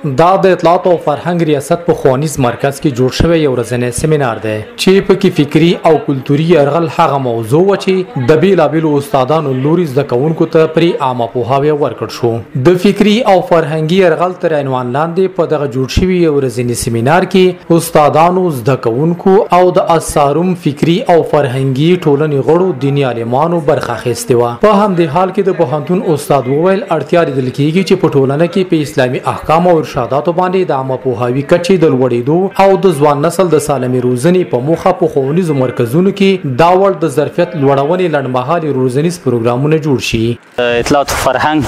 دا د اطلاعات او فرهنګ ریاست په ښوونیز مرکز کې جوړ شوی یو ورځنی سیمینار دی چې پکې فکری او کلتوري یرغل هغه موضوع و چې د بیلابیلو استادانو لوري زده کوونکو ته پرې عامه پوهاوی ورکړ شو. د فکری او فرهنګي یرغل تر عنوان لاندې په دغه جوړ شوی یو ورځنی سیمینار کې استادانو، زده کوونکو او د اساروم فکری او فرهنګي ټولنې غړو دیني عالمانو برخه اخیستې وه. په همدې حال کې د پوهنتون استاد وویل اړتیا لیدل کېږي چې په ټولنه کې په اسلامي احکام او ارشاداتو باندې د عامه پوهاوي کچې د لوړېدو او د ځوان نسل د سالمې روزنې په موخه په ښوونیزو مرکزونو کې دا ډول د ظرفیت لوړونې لنډمهالي روزنیز پروګرامونه جوړ شي. اطلاعات او فرهنګ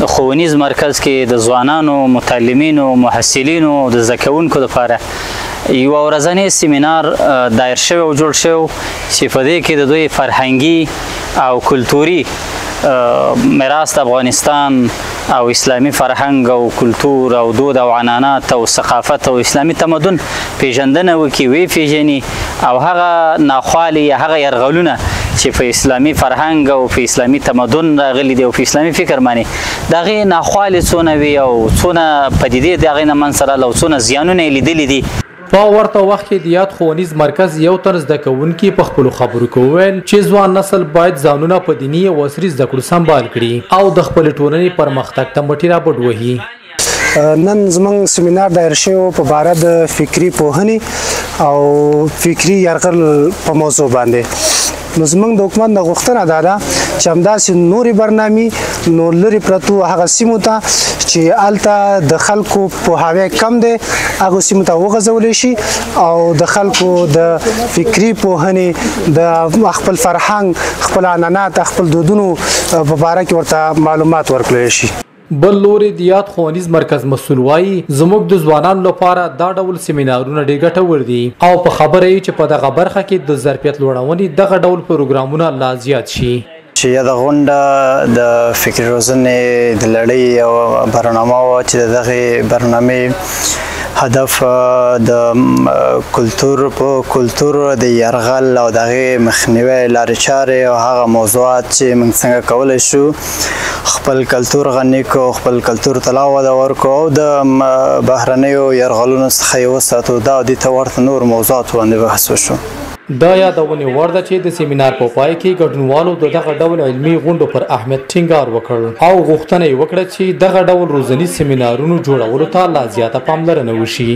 د ښوونیز مرکز کې د ځوانانو، متعلمینو، محصلینو د زده کوونکو لپاره یو ورځنی سیمینار دایر شوی او جوړ شوی چې په دې کې د دوی فرهنګي او کلتوري میراث د افغانستان او اسلامي فرهنګ او کلتور او دود او عنعنات او ثقافت او اسلامي تمدن پیژندنه وکړي، وی پیژني او هغه ناخوالي هغه یرغلونه چې په اسلامي فرهنګ او په اسلامي تمدن راغلي دي او په اسلامي فکر باندې د هغې ناخوالې څونه وي او څونه پدیدې د هغې نه منځته راغلي او څونه زیانونه یې لیدلي دي. په ورته وخت کې د یاد ښوونیز مرکز یو تن زده کوونکي په خپلو خبرو کې وویل چې ځوان نسل باید ځانونه په دیني او عصري زده کړو سمبال کړي او د خپلې ټولنې پرمختګ ته مټې رابډ وهي. نن زموږ سیمینار دایر شوی په باره د فکري پوهنې او فکري یرغل په موضوع باندې. نو زموږ د حکومت نه غوښتنه دا ده چې همداسې نورې برنامې نو لرې پرتو هغه سیمو ته چې هلته د خلکو پوهاوی کم دی هغو سیمو ته وغځولی شي او د خلکو د فکري پوهنې د خپل فرهنګ، خپل عنعنات، خپل دودونو په باره کې ورته معلومات ورکړلی شي. بل لوري د یاد ښوونیز مرکز مسؤل وایي زموږ د ځوانانو لپاره دا ډول سیمینارونه ډېر ګټور دي او په خبره یې چې په دغه برخه کې د ظرفیت لوړونې دغه ډول پروګرامونه لا زیات شي. چې دا غونډه د فکري روزنې د لړۍ او برنامه وه چې د دغې برنامې هدف د کلتور د یرغل او د هغې مخنیوی لارې چارې او هغه موضوعات چې موږ څنګه کولی شو خپل کلتور غني کړو، خپل کلتور ته لا وده ورکړو او د بهرنیو یرغلونو څخه یې وساتو. دا دې ته ورته نور موضوعات باندې بحث وشو. دا یادونې وړ ده چې د سیمینار په پای کې ګډونوالو د دغه ډول علمي غونډو پر اهمیت ټینګار وکړ او غوښتنه یې وکړه چې دغه ډول روزنیز سیمینارونو جوړولو ته لا زیاته پاملرنه وشي.